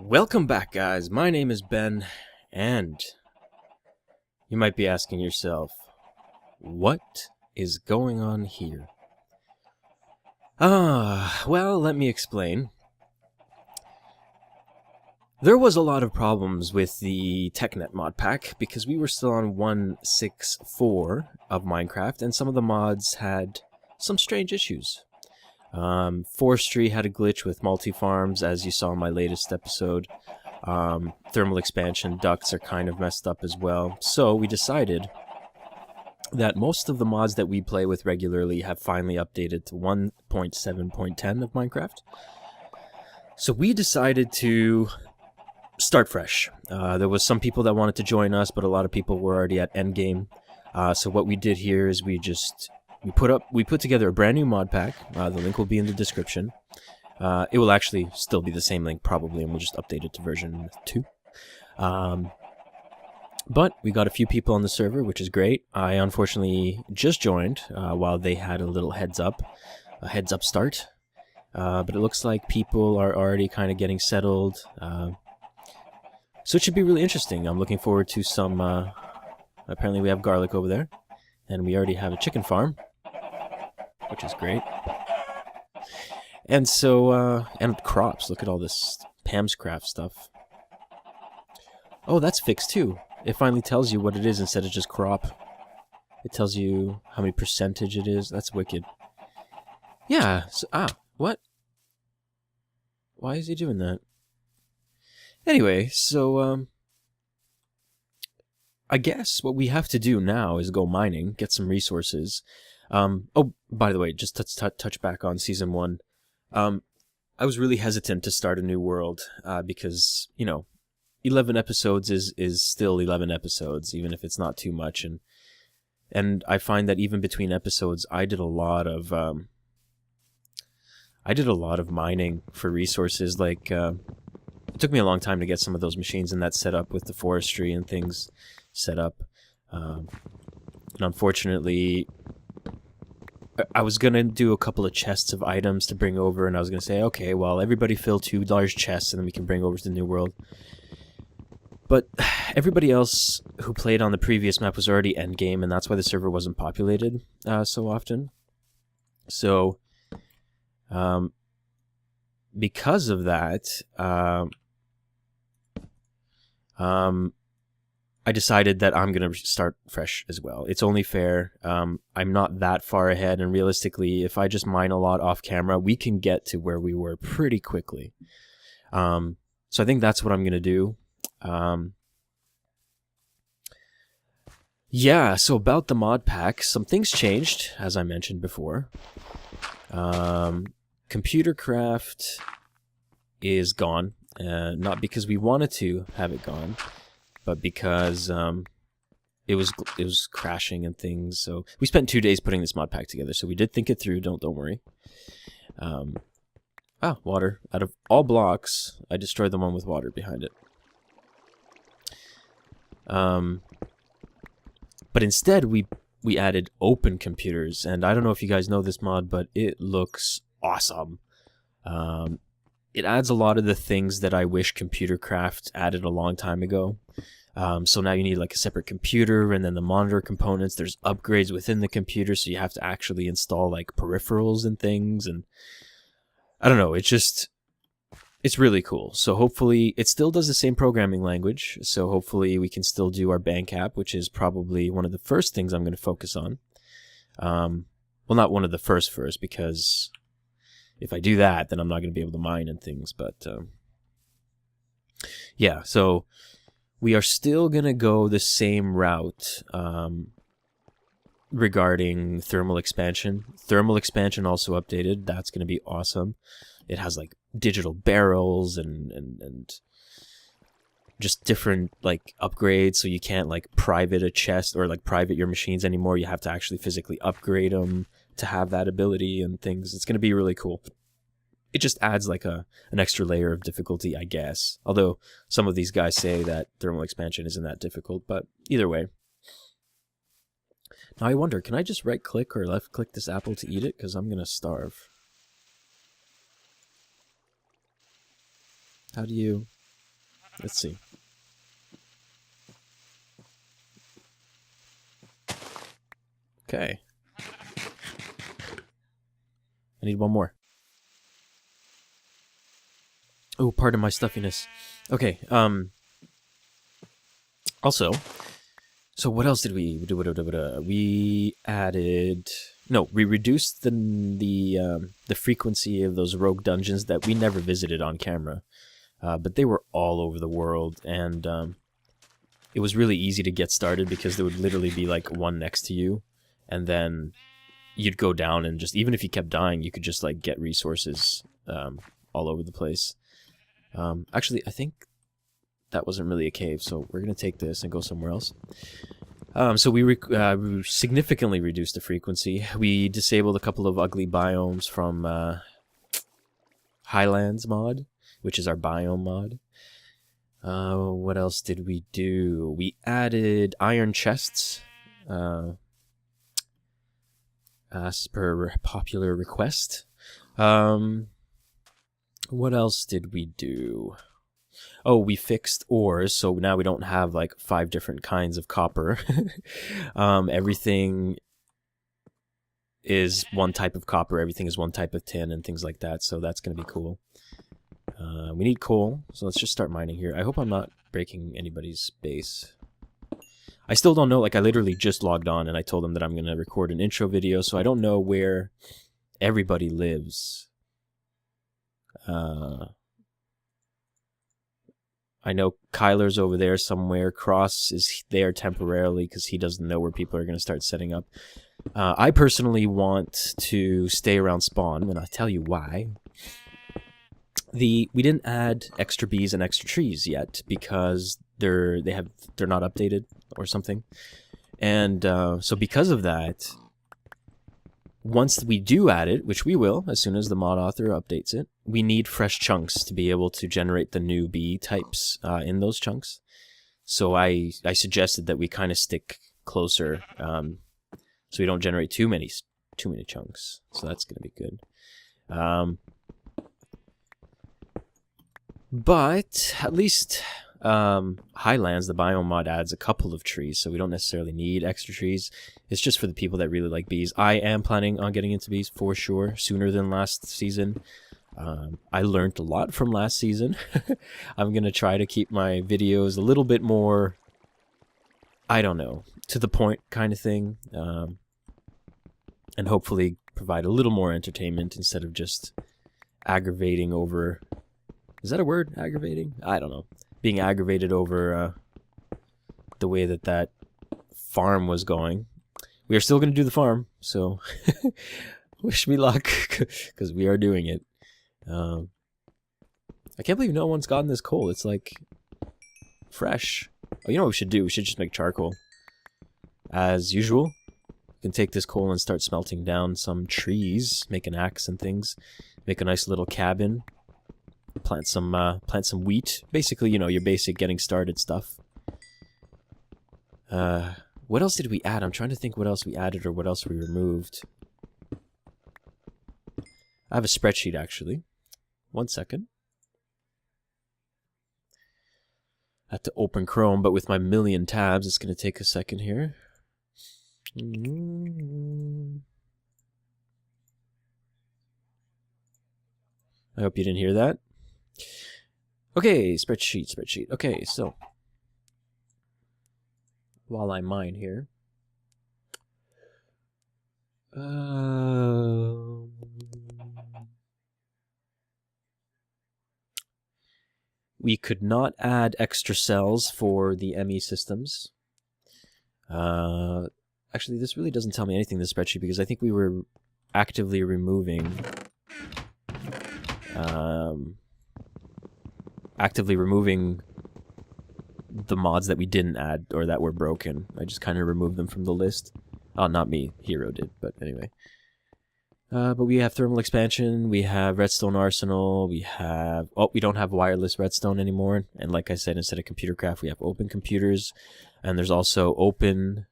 Welcome back, guys. My name is Ben, and you might be asking yourself, what is going on here? Well, let me explain. There was a lot of problems with the Technet mod pack because we were still on 1.6.4 of Minecraft, and some of the mods had some strange issues. Forestry had a glitch with multi-farms, as you saw in my latest episode. Thermal expansion ducts are kind of messed up as well. So we decided that most of the mods that we play with regularly have finally updated to 1.7.10 of Minecraft. So we decided to start fresh. There was some people that wanted to join us, but a lot of people were already at endgame. So what we did here is we put together a brand new mod pack. The link will be in the description. It will actually still be the same link probably, and we'll just update it to version 2. But we got a few people on the server, which is great. I unfortunately just joined while they had a little heads up start. But it looks like people are already kind of getting settled. So it should be really interesting. I'm looking forward to some... apparently we have garlic over there. And we already have a chicken farm, which is great. And so, and crops. Look at all this Pam's Craft stuff. Oh, that's fixed too. It finally tells you what it is instead of just crop. It tells you how many percentage it is. That's wicked. Yeah. So, what? Why is he doing that? Anyway, so, I guess what we have to do now is go mining, get some resources. Oh, by the way, just touch back on Season 1. I was really hesitant to start a new world, because, 11 episodes is still 11 episodes, even if it's not too much. And I find that even between episodes, I did a lot of mining for resources. Like, it took me a long time to get some of those machines and that set up with the forestry and things set up. And unfortunately, I was going to do a couple of chests of items to bring over, and I was going to say, okay, well, everybody fill 2 large chests, and then we can bring over to the new world. But everybody else who played on the previous map was already endgame, and that's why the server wasn't populated so often. So, because of that, I decided that I'm going to start fresh as well. It's only fair. I'm not that far ahead, and realistically, if I just mine a lot off camera, we can get to where we were pretty quickly. So I think that's what I'm going to do. Yeah, so about the mod pack, some things changed, as I mentioned before. Computer craft is gone, not because we wanted to have it gone, but because it was crashing and things. So we spent 2 days putting this mod pack together, so we did think it through. Don't worry. Water. Out of all blocks, I destroyed the one with water behind it. But instead, we added open computers, and I don't know if you guys know this mod, but it looks awesome. It adds a lot of the things that I wish Computer Craft added a long time ago. So now you need like a separate computer, and then the monitor components. There's upgrades within the computer, so you have to actually install like peripherals and things. And I don't know, it's really cool. So hopefully it still does the same programming language. So hopefully we can still do our bank app, which is probably one of the first things I'm going to focus on. Well, not one of the first, because if I do that, then I'm not going to be able to mine and things. But yeah, so we are still going to go the same route regarding thermal expansion. Thermal expansion also updated. That's going to be awesome. It has like digital barrels and just different like upgrades, so you can't like private a chest or like private your machines anymore. You have to actually physically upgrade them to have that ability and things. It's going to be really cool. It just adds like an extra layer of difficulty, I guess. Although some of these guys say that thermal expansion isn't that difficult, but either way. Now I wonder, can I just right click or left click this apple to eat it? Because I'm going to starve. How do you... Let's see. Okay. I need one more. Oh, pardon my stuffiness. Okay, also, so what else did we do? We added... No, we reduced the frequency of those rogue dungeons that we never visited on camera. But they were all over the world, and it was really easy to get started because there would literally be like one next to you, and then you'd go down and just, even if you kept dying, you could just like get resources all over the place. Actually, I think that wasn't really a cave, so we're going to take this and go somewhere else. So we significantly reduced the frequency. We disabled a couple of ugly biomes from Highlands mod, which is our biome mod. What else did we do? We added iron chests, as per popular request. What else did we do? Oh, we fixed ores, so now we don't have like 5 different kinds of copper. Everything is one type of copper, everything is one type of tin, and things like that, so that's going to be cool. We need coal, so let's just start mining here. I hope I'm not breaking anybody's base. I still don't know, like I literally just logged on and I told them that I'm going to record an intro video, so I don't know where everybody lives. I know Kyler's over there somewhere. Cross is there temporarily because he doesn't know where people are going to start setting up. I personally want to stay around spawn, and I'll tell you why. We didn't add extra bees and extra trees yet because they're not updated or something, and so because of that, once we do add it, which we will as soon as the mod author updates it, we need fresh chunks to be able to generate the new bee types in those chunks. So I suggested that we kind of stick closer, so we don't generate too many chunks. So that's going to be good. But at least Highlands, the biome mod, adds a couple of trees, so we don't necessarily need extra trees. It's just for the people that really like bees. I am planning on getting into bees for sure, sooner than last season. I learned a lot from last season. I'm going to try to keep my videos a little bit more, I don't know, to the point kind of thing. And hopefully provide a little more entertainment instead of just aggravating over... Is that a word? Aggravating? I don't know. Being aggravated over the way that farm was going. We are still going to do the farm, so wish me luck, because we are doing it. I can't believe no one's gotten this coal. It's like fresh. Oh, you know what we should do? We should just make charcoal. As usual, we can take this coal and start smelting down some trees, make an axe and things, make a nice little cabin. Plant some wheat. Basically, you know, your basic getting started stuff. What else did we add? I'm trying to think what else we added or what else we removed. I have a spreadsheet, actually. 1 second. I have to open Chrome, but with my million tabs, it's going to take a second here. I hope you didn't hear that. Okay, spreadsheet. Okay, so while I mine here, we could not add extra cells for the ME systems. Actually, this really doesn't tell me anything in the spreadsheet because I think we were actively removing the mods that we didn't add or that were broken. I just kind of removed them from the list. Oh, not me. Hero did, but anyway. But we have thermal expansion, we have redstone arsenal, we have... Oh, we don't have wireless redstone anymore. And like I said, instead of computer craft, we have open computers. And there's also open...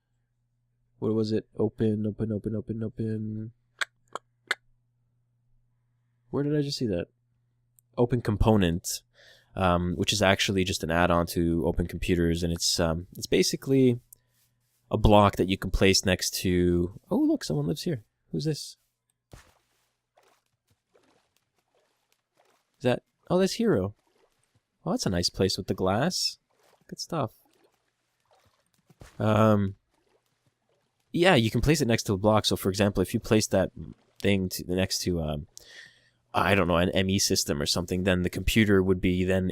What was it? Open... Where did I just see that? Open component which is actually just an add-on to Open Computers, and it's basically a block that you can place next to... Oh, look, someone lives here. Who's this? Is that... Oh, that's Hero. Oh, that's a nice place with the glass. Good stuff. Yeah, you can place it next to a block. So, for example, if you place that thing next to, I don't know, an ME system or something, then the computer would be then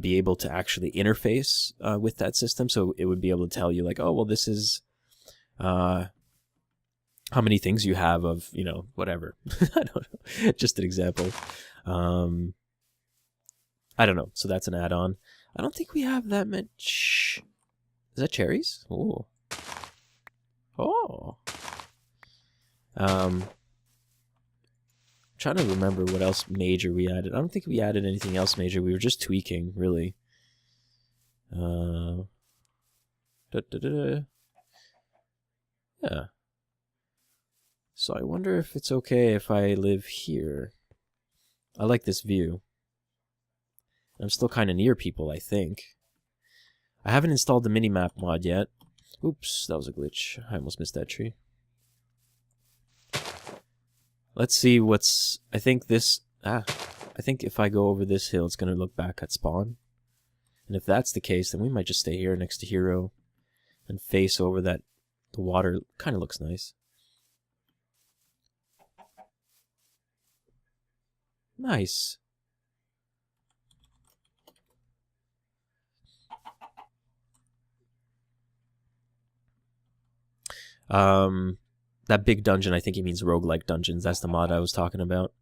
be able to actually interface with that system. So it would be able to tell you, like, oh, well, this is how many things you have of, you know, whatever. I don't know. Just an example. I don't know. So that's an add-on. I don't think we have that much. Is that cherries? Oh. Oh. Trying to remember what else major we added. I don't think we added anything else major. We were just tweaking, really. Yeah. So I wonder if it's okay if I live here. I like this view. I'm still kind of near people, I think. I haven't installed the minimap mod yet. Oops, that was a glitch. I almost missed that tree. Let's see what's... I think this... I think if I go over this hill, it's going to look back at spawn. And if that's the case, then we might just stay here next to Hero and face over that... The water kind of looks nice. Nice. That big dungeon, I think he means roguelike dungeons. That's the mod I was talking about.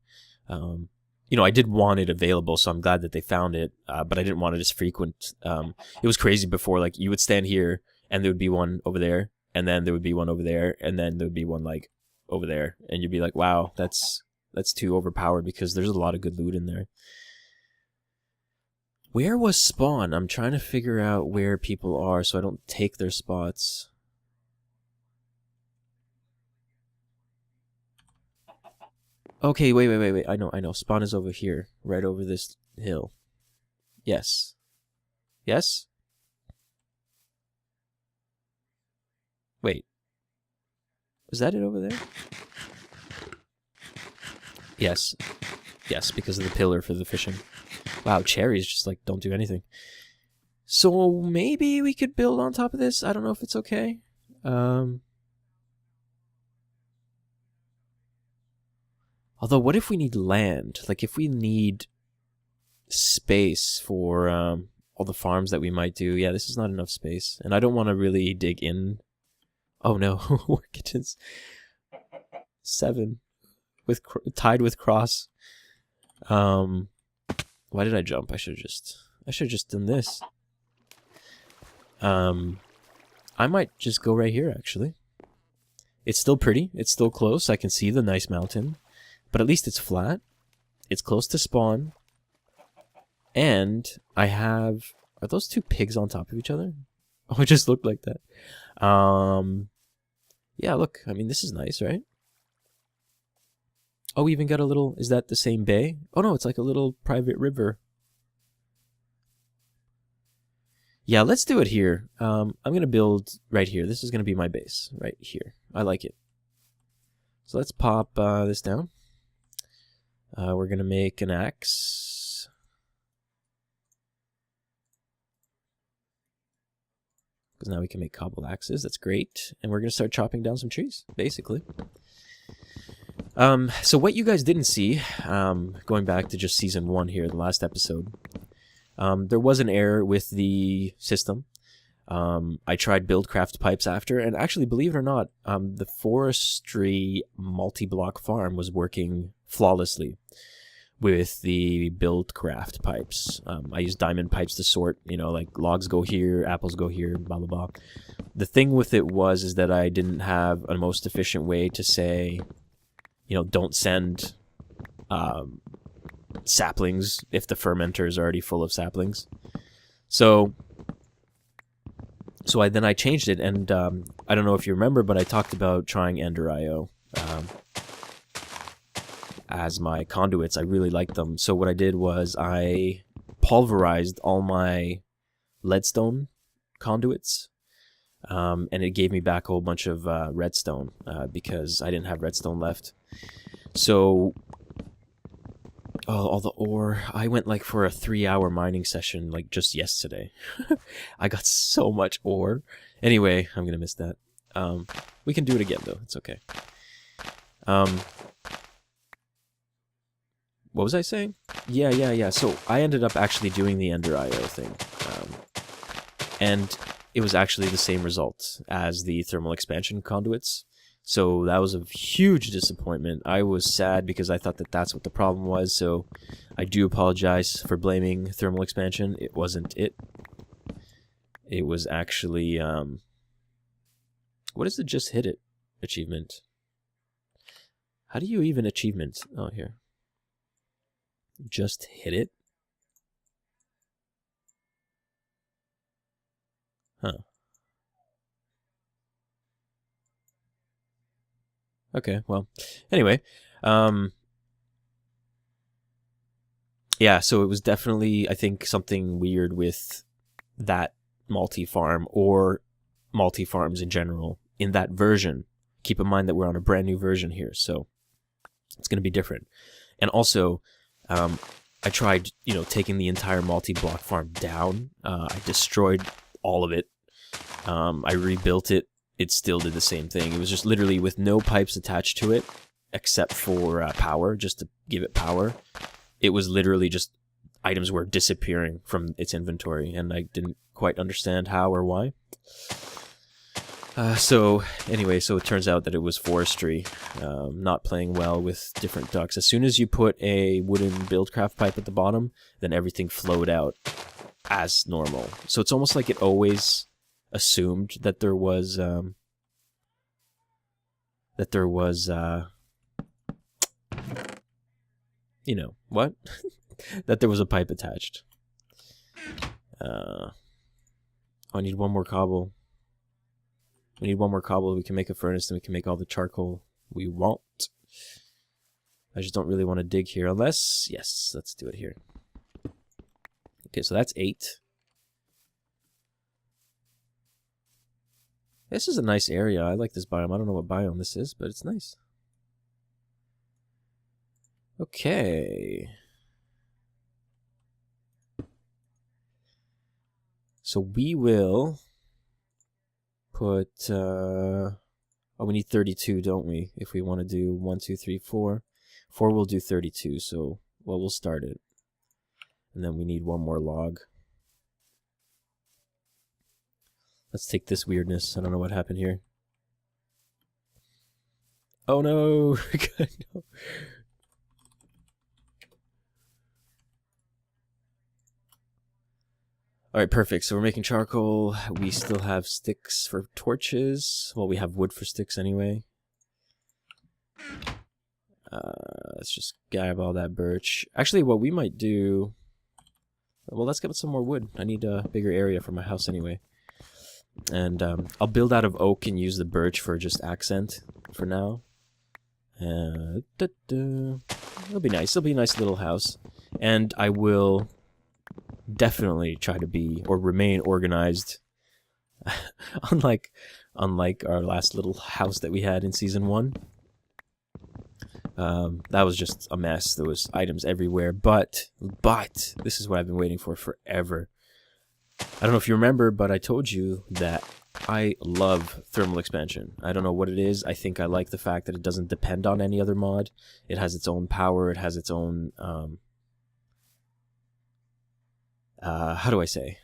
You know, I did want it available, so I'm glad that they found it, but I didn't want it as frequent. It was crazy before, like, you would stand here, and there would be one over there, and then there would be one over there, and then there would be one, like, over there, and you'd be like, wow, that's too overpowered, because there's a lot of good loot in there. Where was spawn? I'm trying to figure out where people are, so I don't take their spots. Okay, wait. I know. Spawn is over here. Right over this hill. Yes. Yes? Wait. Was that it over there? Yes. Yes, because of the pillar for the fishing. Wow, cherries just, like, don't do anything. So, maybe we could build on top of this? I don't know if it's okay. Although, what if we need land? Like, if we need space for all the farms that we might do. Yeah, this is not enough space. And I don't want to really dig in. Oh, no. Workitons. 7. Tied with cross. Why did I jump? I should have just done this. I might just go right here, actually. It's still pretty. It's still close. I can see the nice mountain. But at least it's flat. It's close to spawn. And I have... Are those two pigs on top of each other? Oh, it just looked like that. Yeah, look. I mean, this is nice, right? Oh, we even got a little... Is that the same bay? Oh, no, it's like a little private river. Yeah, let's do it here. I'm going to build right here. This is going to be my base right here. I like it. So let's pop this down. We're going to make an axe. Because now we can make cobbled axes. That's great. And we're going to start chopping down some trees, basically. So what you guys didn't see, going back to just season 1 here, the last episode, there was an error with the system. I tried buildcraft pipes after, and actually, believe it or not, the forestry multi-block farm was working flawlessly with the buildcraft pipes. I used diamond pipes to sort, you know, like logs go here, apples go here, blah, blah, blah. The thing with it is that I didn't have a most efficient way to say, you know, don't send saplings if the fermenter is already full of saplings. So I changed it, and I don't know if you remember, but I talked about trying Ender.io as my conduits. I really liked them. So what I did was I pulverized all my leadstone conduits, and it gave me back a whole bunch of redstone because I didn't have redstone left. So all the ore, I went like for a 3-hour mining session like just yesterday. I got so much ore. Anyway, I'm gonna miss that. We can do it again though, it's okay. What was I saying? Yeah. So I ended up actually doing the Ender IO thing. And it was actually the same result as the thermal expansion conduits. So that was a huge disappointment. I was sad because I thought that that's what the problem was. So I do apologize for blaming thermal expansion. It wasn't it. It was actually... what is the just hit it achievement? How do you even achievement? Oh, here. Just hit it? Huh. Okay, well, anyway, yeah, so it was definitely, I think, something weird with that multi-farm, or multi-farms in general, in that version. Keep in mind that we're on a brand new version here, so it's going to be different. And also, I tried, taking the entire multi-block farm down. I destroyed all of it. I rebuilt it. It still did the same thing. It was just literally with no pipes attached to it, except for power, just to give it power. It was literally just items were disappearing from its inventory, and I didn't quite understand how or why. So it turns out that it was forestry, not playing well with different ducts. As soon as you put a wooden buildcraft pipe at the bottom, then everything flowed out as normal. So it's almost like it always assumed that there was what? That there was a pipe attached. I need one more cobble. We need one more cobble. We can make a furnace, and we can make all the charcoal we want. I just don't really want to dig here, unless... Yes, let's do it here. Okay, so that's 8. This is a nice area. I like this biome. I don't know what biome this is, but it's nice. Okay. So we will put... oh, we need 32, don't we? If we want to do 1, 2, 3, 4. 4 will do 32, so... Well, we'll start it. And then we need one more log. Let's take this weirdness. I don't know what happened here. Oh no! No. Alright, perfect. So we're making charcoal. We still have sticks for torches. Well, we have wood for sticks anyway. Let's just grab all that birch. Actually, what we might do... Well, let's get some more wood. I need a bigger area for my house anyway. And I'll build out of oak and use the birch for just accent for now. It'll be nice. It'll be a nice little house. And I will definitely try to be or remain organized. unlike our last little house that we had in Season 1. That was just a mess. There was items everywhere. But this is what I've been waiting for forever. I don't know if you remember, but I told you that I love thermal expansion. I don't know what it is. I think I like the fact that it doesn't depend on any other mod. It has its own power. It has its own... how do I say?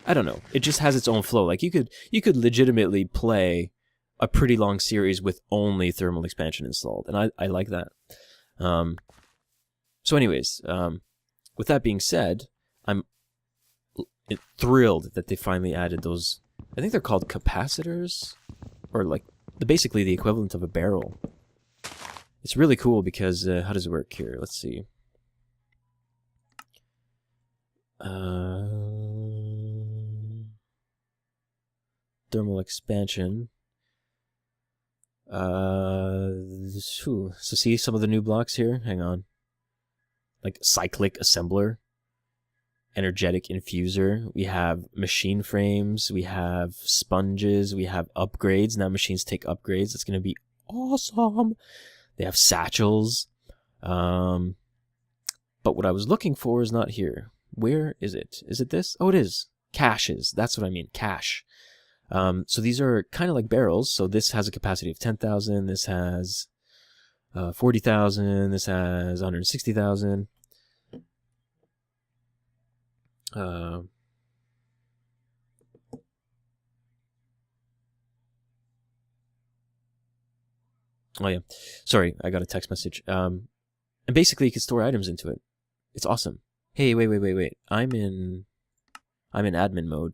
I don't know. It just has its own flow. Like, you could legitimately play a pretty long series with only thermal expansion installed, and I like that. So anyways, with that being said, I'm thrilled that they finally added those. I think they're called capacitors, or like basically the equivalent of a barrel. It's really cool because how does it work here? Let's see. Thermal expansion. So see some of the new blocks here? Hang on. Like cyclic assembler. energetic infuser. We have machine frames. We have sponges. We have upgrades. Now machines take upgrades. It's going to be awesome. They have satchels. But what I was looking for is not here. Where is it? Is it this? Oh, it is. Caches. That's what I mean. Cache. So these are kind of like barrels. So this has a capacity of 10,000. This has 40,000. This has 160,000. Oh yeah, sorry, I got a text message. And basically you can store items into it. It's awesome. Hey, wait. I'm in admin mode.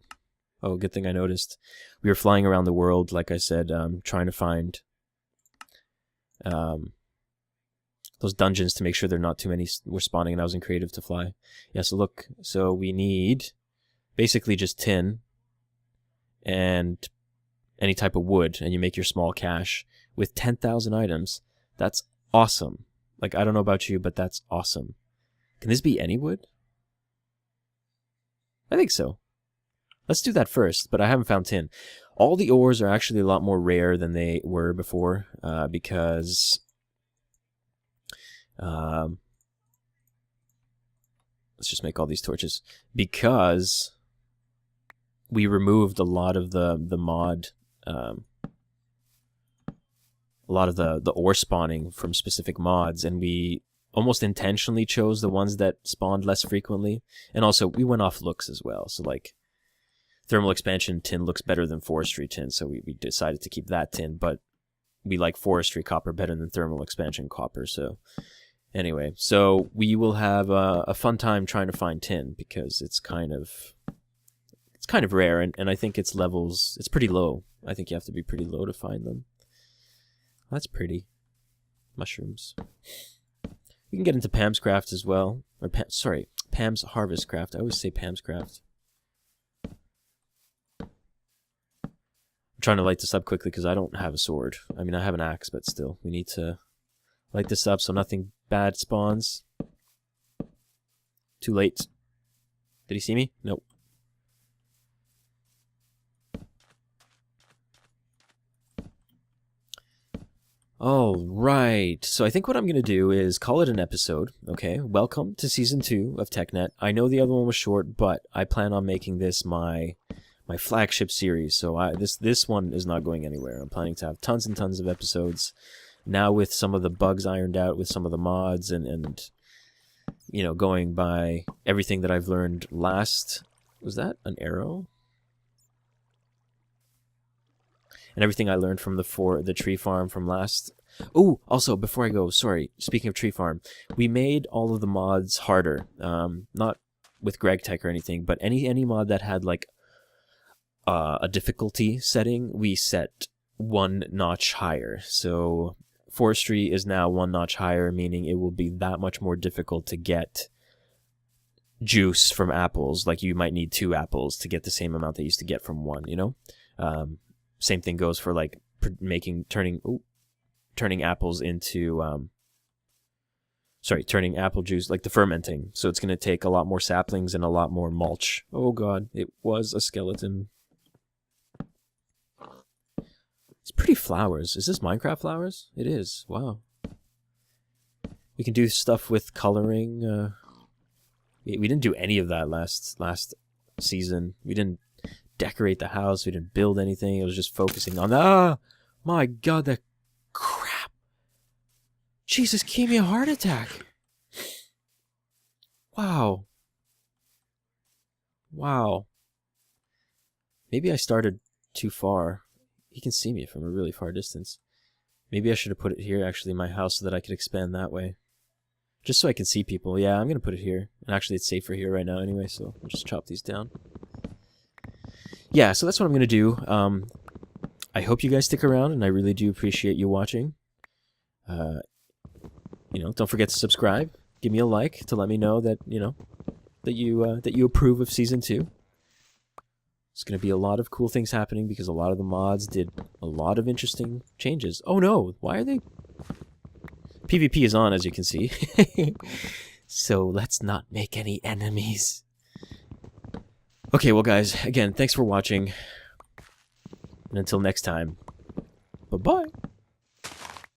Oh, good thing I noticed. We were flying around the world, like I said, trying to find those dungeons to make sure there are not too many were spawning, and I was in creative to fly. Yeah, so look, so we need basically just tin and any type of wood, and you make your small cache with 10,000 items. That's awesome. Like, I don't know about you, but that's awesome. Can this be any wood? I think so. Let's do that first, but I haven't found tin. All the ores are actually a lot more rare than they were before, because let's just make all these torches, because we removed a lot of the mod, a lot of the ore spawning from specific mods, and we almost intentionally chose the ones that spawned less frequently. And also we went off looks as well, so like thermal expansion tin looks better than forestry tin, so we decided to keep that tin, but we like forestry copper better than thermal expansion copper. So anyway, so we will have a fun time trying to find tin, because it's kind of rare, and I think its levels, it's pretty low. I think you have to be pretty low to find them. That's pretty. Mushrooms. We can get into Pam's Craft as well. Or sorry, Pam's Harvest Craft. I always say Pam's Craft. I'm trying to light this up quickly because I don't have a sword. I mean, I have an axe, but still. We need to light this up so nothing bad spawns. Too late. Did he see me? Nope. All right, so I think what I'm going to do is call it an episode, okay? Welcome to Season 2 of Technet. I know the other one was short, but I plan on making this my flagship series, so this one is not going anywhere. I'm planning to have tons and tons of episodes, now with some of the bugs ironed out, with some of the mods, and you know, going by everything that I've learned last... Was that an arrow? And everything I learned from the tree farm from last... Oh, also, before I go, sorry, speaking of tree farm, we made all of the mods harder. Not with GregTech or anything, but any mod that had, like, a difficulty setting, we set one notch higher. So forestry is now one notch higher, meaning it will be that much more difficult to get juice from apples. Like, you might need 2 apples to get the same amount that you used to get from 1, you know? Same thing goes for like turning apples into turning apple juice, like the fermenting. So it's going to take a lot more saplings and a lot more mulch. Oh god, it was a skeleton. It's pretty flowers. Is this Minecraft flowers? It is. Wow. We can do stuff with coloring. We didn't do any of that last season. We didn't decorate the house. We didn't build anything. It was just focusing on... Ah! My god, that crap. Jesus, gave me a heart attack. Wow. Wow. Maybe I started too far. He can see me from a really far distance. Maybe I should have put it here, actually, in my house, so that I could expand that way. Just so I can see people. Yeah, I'm going to put it here. And actually, it's safer here right now anyway, so I'll just chop these down. Yeah, so that's what I'm going to do. I hope you guys stick around, and I really do appreciate you watching. You know, don't forget to subscribe. Give me a like to let me know that, you know, that you approve of Season 2. There's going to be a lot of cool things happening because a lot of the mods did a lot of interesting changes. Oh no, why are they... PvP is on, as you can see. So let's not make any enemies. Okay, well guys, again, thanks for watching. And until next time, bye-bye.